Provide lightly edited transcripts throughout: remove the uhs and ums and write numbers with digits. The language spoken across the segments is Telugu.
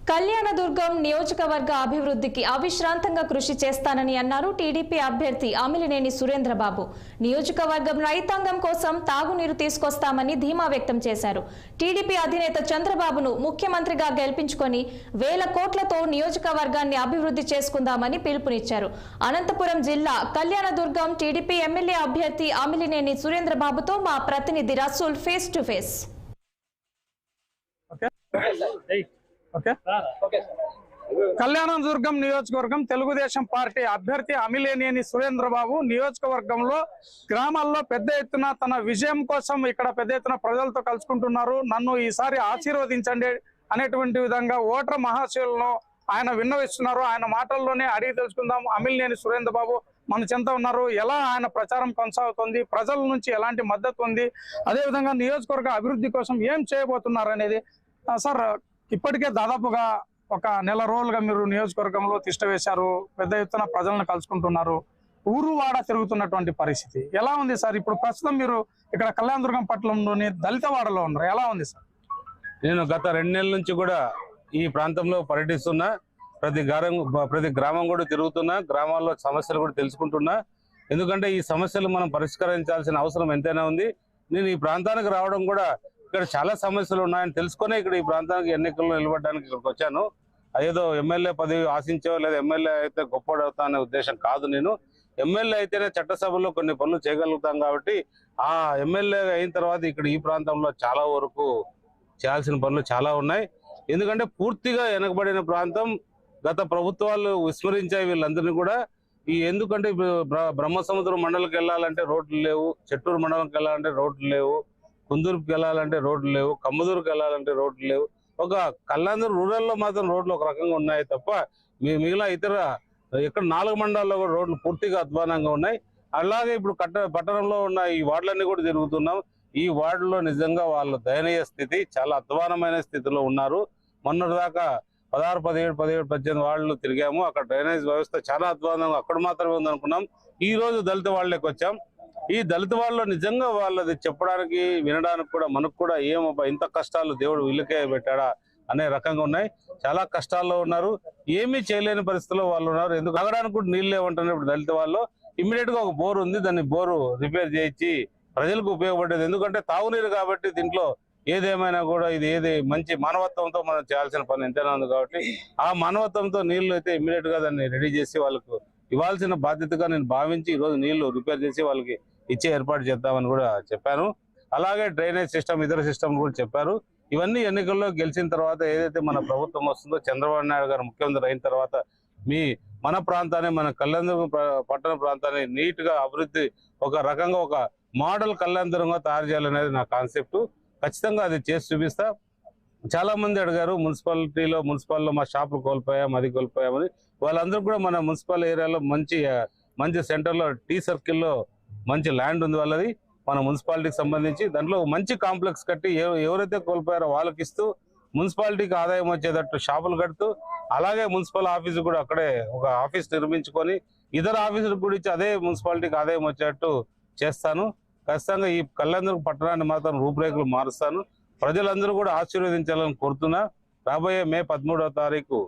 కళ్యాణదుర్గం నియోజకవర్గ అభివృద్ధికి అవిశ్రాంతంగా కృషి చేస్తానని అన్నారు టీడీపీ అభ్యర్థి అమిలినేని సురేంద్రబాబు. నియోజకవర్గం రైతాంగం కోసం తాగునీరు తీసుకొస్తామని ధీమా వ్యక్తం చేశారు. టీడీపీ అధినేత చంద్రబాబును ముఖ్యమంత్రిగా గెలిపించుకొని 1000 కోట్లతో నియోజకవర్గాన్ని అభివృద్ధి చేసుకుందామని పిలుపునిచ్చారు. అనంతపురం జిల్లా కళ్యాణదుర్గం టీడీపీ ఎమ్మెల్యే అభ్యర్థి అమిలినేని సురేంద్రబాబుతో మా ప్రతినిధి Rasool face to face. Kalyanadurgam నియోజకవర్గం తెలుగుదేశం పార్టీ అభ్యర్థి అమిలినేని సురేంద్రబాబు నియోజకవర్గంలో గ్రామాల్లో పెద్ద ఎత్తున తన విజయం కోసం ఇక్కడ పెద్ద ఎత్తున ప్రజలతో కలుసుకుంటున్నారు. నన్ను ఈసారి ఆశీర్వదించండి అనేటువంటి విధంగా ఓటర్ మహాశయులను ఆయన విన్నవిస్తున్నారు. ఆయన మాటల్లోనే అడిగి తెలుసుకుందాం. అమిలినేని సురేంద్రబాబు మన చెంత ఉన్నారు. ఎలా ఆయన ప్రచారం కొనసాగుతుంది, ప్రజల నుంచి ఎలాంటి మద్దతు ఉంది, అదేవిధంగా నియోజకవర్గ అభివృద్ధి కోసం ఏం చేయబోతున్నారు అనేది. సార్, ఇప్పటికే దాదాపుగా ఒక నెల రోజులుగా మీరు నియోజకవర్గంలో తిష్ట వేశారు, పెద్ద ఎత్తున ప్రజలను కలుసుకుంటున్నారు, ఊరు వాడ తిరుగుతున్నటువంటి పరిస్థితి ఎలా ఉంది సార్? ఇప్పుడు ప్రస్తుతం మీరు ఇక్కడ కళ్యాణదుర్గం పట్టణంలోని దళితవాడలో ఉన్నారు. ఎలా ఉంది సార్? నేను గత 2 నెలల నుంచి కూడా ఈ ప్రాంతంలో పర్యటిస్తున్నా, ప్రతి గ్రామం కూడా తిరుగుతున్నా, గ్రామాల్లో సమస్యలు కూడా తెలుసుకుంటున్నా. ఎందుకంటే ఈ సమస్యలు మనం పరిష్కరించాల్సిన అవసరం ఎంతైనా ఉంది. నేను ఈ ప్రాంతానికి రావడం కూడా ఇక్కడ చాలా సమస్యలు ఉన్నాయని తెలుసుకునే ఇక్కడ ఈ ప్రాంతానికి ఎన్నికల్లో నిలబడడానికి ఇక్కడికి వచ్చాను. అదేదో ఎమ్మెల్యే పదవి ఆశించో లేదా ఎమ్మెల్యే అయితే గొప్పడవుతా అనే ఉద్దేశం కాదు. నేను ఎమ్మెల్యే అయితేనే చట్టసభలో కొన్ని పనులు చేయగలుగుతాం కాబట్టి ఆ ఎమ్మెల్యే అయిన తర్వాత ఇక్కడ ఈ ప్రాంతంలో చాలా వరకు చేయాల్సిన పనులు చాలా ఉన్నాయి. ఎందుకంటే పూర్తిగా వెనకబడిన ప్రాంతం, గత ప్రభుత్వాలు విస్మరించాయి వీళ్ళందరినీ కూడా. ఎందుకంటే బ్రహ్మసముద్రం మండలికి వెళ్ళాలంటే రోడ్లు లేవు, చెట్టూరు మండలంకి వెళ్ళాలంటే రోడ్లు లేవు, కుందూరుకి వెళ్ళాలంటే రోడ్లు లేవు, కమ్మదూరుకి వెళ్ళాలంటే రోడ్లు లేవు. ఒక కళ్యాణదుర్గం రూరల్లో మాత్రం రోడ్లు ఒక రకంగా ఉన్నాయి తప్ప మిగిలిన ఇతర ఇక్కడ 4 మండలాల్లో కూడా రోడ్లు పూర్తిగా అధ్వానంగా ఉన్నాయి. అలాగే ఇప్పుడు పట్టణంలో ఉన్న ఈ వార్డులన్నీ కూడా తిరుగుతున్నాం. ఈ వార్డులో నిజంగా వాళ్ళ దయనీయ స్థితి, చాలా అధ్వానమైన స్థితిలో ఉన్నారు. మొన్నటిదాకా 16, 17, 18 వార్డులు తిరిగాము. అక్కడ డ్రైనేజ్ వ్యవస్థ చాలా అధ్వానంగా అక్కడ మాత్రమే ఉందనుకున్నాం. ఈ రోజు దళిత వాళ్ళకి వచ్చాం. ఈ దళిత వాళ్ళలో నిజంగా వాళ్ళది చెప్పడానికి వినడానికి కూడా మనకు కూడా ఏమబ్బా ఇంత కష్టాలు దేవుడు వీళ్ళకే పెట్టాడా అనే రకంగా ఉన్నాయి. చాలా కష్టాల్లో ఉన్నారు, ఏమీ చేయలేని పరిస్థితిలో వాళ్ళు ఉన్నారు. ఎందుకు తాగడానికి కూడా నీళ్ళు లేవంటున్నారు. ఇప్పుడు దళిత వాళ్ళు ఇమ్మీడియట్ గా ఒక బోర్ ఉంది, దాన్ని బోరు రిపేర్ చేయించి ప్రజలకు ఉపయోగపడేది. ఎందుకంటే తాగునీరు కాబట్టి దీంట్లో ఏదేమైనా కూడా ఇది మంచి మానవత్వంతో మనం చేయాల్సిన పని ఎంతైనా ఉంది కాబట్టి ఆ మానవత్వంతో నీళ్లు అయితే ఇమ్మీడియట్ గా దాన్ని రెడీ చేసి వాళ్ళకు ఇవ్వాల్సిన బాధ్యతగా నేను భావించి ఈ రోజు నీళ్లు రిపేర్ చేసి వాళ్ళకి ఇచ్చే ఏర్పాటు చేద్దామని కూడా చెప్పాను. అలాగే డ్రైనేజ్ సిస్టమ్, ఇతర సిస్టమ్ కూడా చెప్పారు. ఇవన్నీ ఎన్నికల్లో గెలిచిన తర్వాత ఏదైతే మన ప్రభుత్వం వస్తుందో, చంద్రబాబు నాయుడు గారు ముఖ్యమంత్రి అయిన తర్వాత మన ప్రాంతాన్ని, మన కళ్యాణదుర్గం పట్టణ ప్రాంతాన్ని నీట్ గా అభివృద్ధి ఒక రకంగా ఒక మోడల్ కళ్యాణదుర్గంగా తయారు చేయాలనేది నా కాన్సెప్ట్. ఖచ్చితంగా అది చేసి చూపిస్తా. చాలా మంది అడిగారు మున్సిపాలిటీలో మా షాపులు కోల్పోయాం, అది కోల్పోయామని. వాళ్ళందరూ కూడా మన మున్సిపల్ ఏరియాలో మంచి సెంటర్లో టీ సర్కిల్లో మంచి ల్యాండ్ ఉంది వాళ్ళది, మన మున్సిపాలిటీకి సంబంధించి. దాంట్లో మంచి కాంప్లెక్స్ కట్టి ఎవరైతే కోల్పోయారో వాళ్ళకి ఇస్తూ మున్సిపాలిటీకి ఆదాయం వచ్చేటట్టు షాపులు కడుతూ, అలాగే మున్సిపల్ ఆఫీసు కూడా అక్కడే ఒక ఆఫీస్ నిర్మించుకొని ఇతర ఆఫీసులకు కూడా ఇచ్చి అదే మున్సిపాలిటీకి ఆదాయం వచ్చేటట్టు చేస్తాను. ఖచ్చితంగా ఈ కళ్యాణదుర్గం పట్టణాన్ని మాత్రం రూపురేఖలు మారుస్తాను. ప్రజలందరూ కూడా ఆశీర్వదించాలని కోరుతున్నా. రాబోయే మే 13వ తారీఖు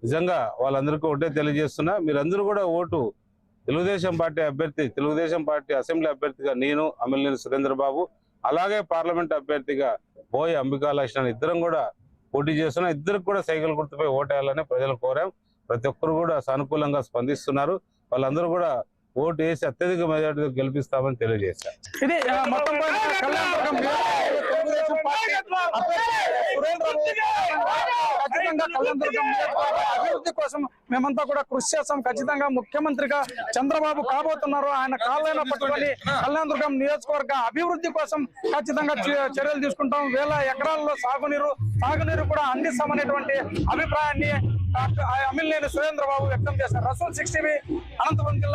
నిజంగా వాళ్ళందరికీ ఒకటే తెలియజేస్తున్నా, మీరందరూ కూడా ఓటు తెలుగుదేశం పార్టీ అభ్యర్థి, తెలుగుదేశం పార్టీ అసెంబ్లీ అభ్యర్థిగా నేను అమిలినేని సురేంద్రబాబు, అలాగే పార్లమెంట్ అభ్యర్థిగా బోయ అంబికా లక్ష్మణ్ ఇద్దరం కూడా పోటీ చేస్తున్నా. ఇద్దరికి కూడా సైకిల్ గుర్తుపై ఓటేయాలని ప్రజలు కోరాం. ప్రతి ఒక్కరు కూడా సానుకూలంగా స్పందిస్తున్నారు. వాళ్ళందరూ కూడా ఓటు వేసి అత్యధిక మెజార్టీతో గెలిపిస్తామని తెలియజేశారు. ఇది మొత్తం కళ్యాణదుర్గం ఖచ్చితంగా కళ్యాణదుర్గం అభివృద్ధి కోసం మేమంతా కూడా కృషి చేస్తాం. ఖచ్చితంగా ముఖ్యమంత్రిగా చంద్రబాబు కాబోతున్నారు. ఆయన కాళ్ళైన పట్టుకొని కళ్యాణదుర్గం నియోజకవర్గ అభివృద్ధి కోసం ఖచ్చితంగా చర్యలు తీసుకుంటాం. 1000 ఎకరాల్లో సాగునీరు కూడా అందిస్తామనేటువంటి అభిప్రాయాన్ని అమిలినేని సురేంద్రబాబు వ్యక్తం చేశారు. రసూల్ 6 టీవీ, అనంతపురం జిల్లా.